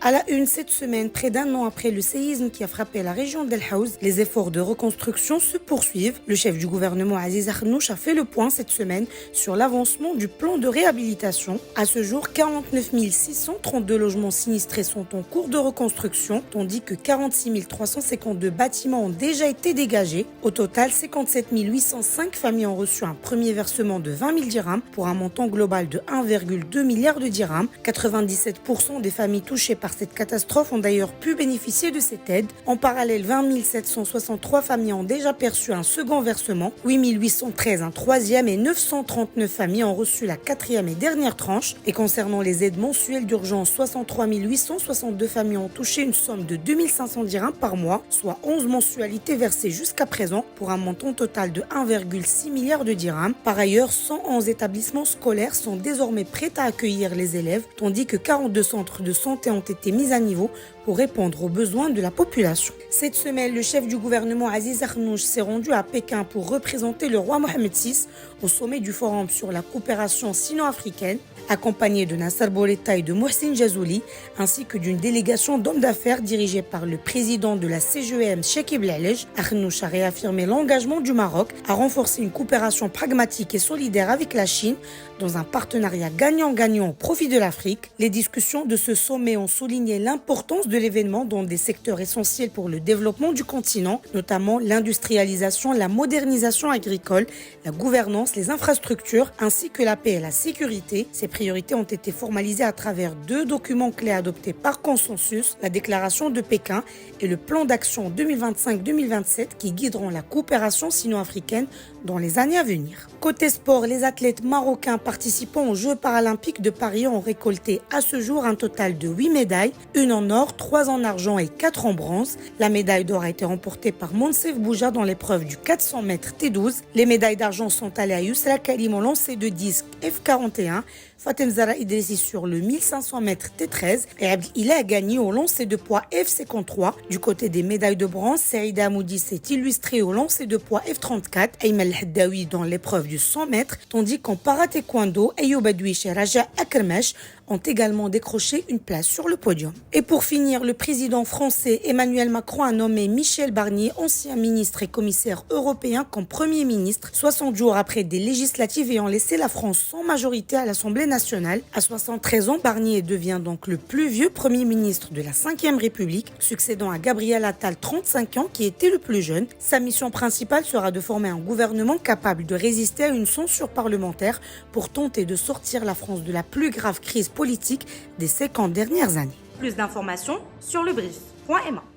À la une cette semaine, près d'un an après le séisme qui a frappé la région d'El Haouz, les efforts de reconstruction se poursuivent. Le chef du gouvernement Aziz Akhnouch a fait le point cette semaine sur l'avancement du plan de réhabilitation. À ce jour, 49 632 logements sinistrés sont en cours de reconstruction, tandis que 46 352 bâtiments ont déjà été dégagés. Au total, 57 805 familles ont reçu un premier versement de 20 000 dirhams pour un montant global de 1,2 milliard de dirhams. 97% des familles touchées par cette catastrophe ont d'ailleurs pu bénéficier de cette aide. En parallèle, 20 763 familles ont déjà perçu un second versement, 8 813 un troisième et 939 familles ont reçu la quatrième et dernière tranche. Et concernant les aides mensuelles d'urgence, 63 862 familles ont touché une somme de 2 500 dirhams par mois, soit 11 mensualités versées jusqu'à présent pour un montant total de 1,6 milliard de dirhams. Par ailleurs, 111 établissements scolaires sont désormais prêts à accueillir les élèves, tandis que 42 centres de santé ont été mis à niveau pour répondre aux besoins de la population. Cette semaine, le chef du gouvernement Aziz Akhnouch s'est rendu à Pékin pour représenter le roi Mohammed VI au sommet du Forum sur la coopération sino-africaine, accompagné de Nasser Bourita et de Mohsin Jazouli, ainsi que d'une délégation d'hommes d'affaires dirigée par le président de la CGEM, Cheikh Blelej. Akhnouch a réaffirmé l'engagement du Maroc à renforcer une coopération pragmatique et solidaire avec la Chine dans un partenariat gagnant-gagnant au profit de l'Afrique. Les discussions de ce sommet ont souligné l'importance de l'événement dans des secteurs essentiels pour le développement du continent, notamment l'industrialisation, la modernisation agricole, la gouvernance, les infrastructures, ainsi que la paix et la sécurité. Ces priorités ont été formalisées à travers 2 documents clés adoptés par consensus, la déclaration de Pékin et le plan d'action 2025-2027 qui guideront la coopération sino-africaine dans les années à venir. Côté sport, les athlètes marocains participant aux Jeux paralympiques de Paris ont récolté à ce jour un total de 8 médailles, 1 en or, 3 en argent et 4 en bronze. La médaille d'or a été remportée par Monsef Bouja dans l'épreuve du 400 mètres T12. Les médailles d'argent sont allées à Yousra Karim au lancer de disque F41, Fatem Zahra Idrissi sur le 1500 mètres T13 et Abdelillah a gagné au lancer de poids F53. Du côté des médailles de bronze, Saïda Amoudi s'est illustrée au lancer de poids F34, Ayman El Haddaoui dans l'épreuve du 100 mètres, tandis qu'en para-taekwondo, Ayoub Adouiche et Raja Akrmesh ont également décroché une place sur le podium. Et pour finir, le président français Emmanuel Macron a nommé Michel Barnier, ancien ministre et commissaire européen, comme Premier ministre, 60 jours après des législatives ayant laissé la France sans majorité à l'Assemblée nationale. À 73 ans, Barnier devient donc le plus vieux Premier ministre de la Ve République, succédant à Gabriel Attal, 35 ans, qui était le plus jeune. Sa mission principale sera de former un gouvernement capable de résister à une censure parlementaire pour tenter de sortir la France de la plus grave crise politique des 50 dernières années. Plus d'informations sur lebrief.ma.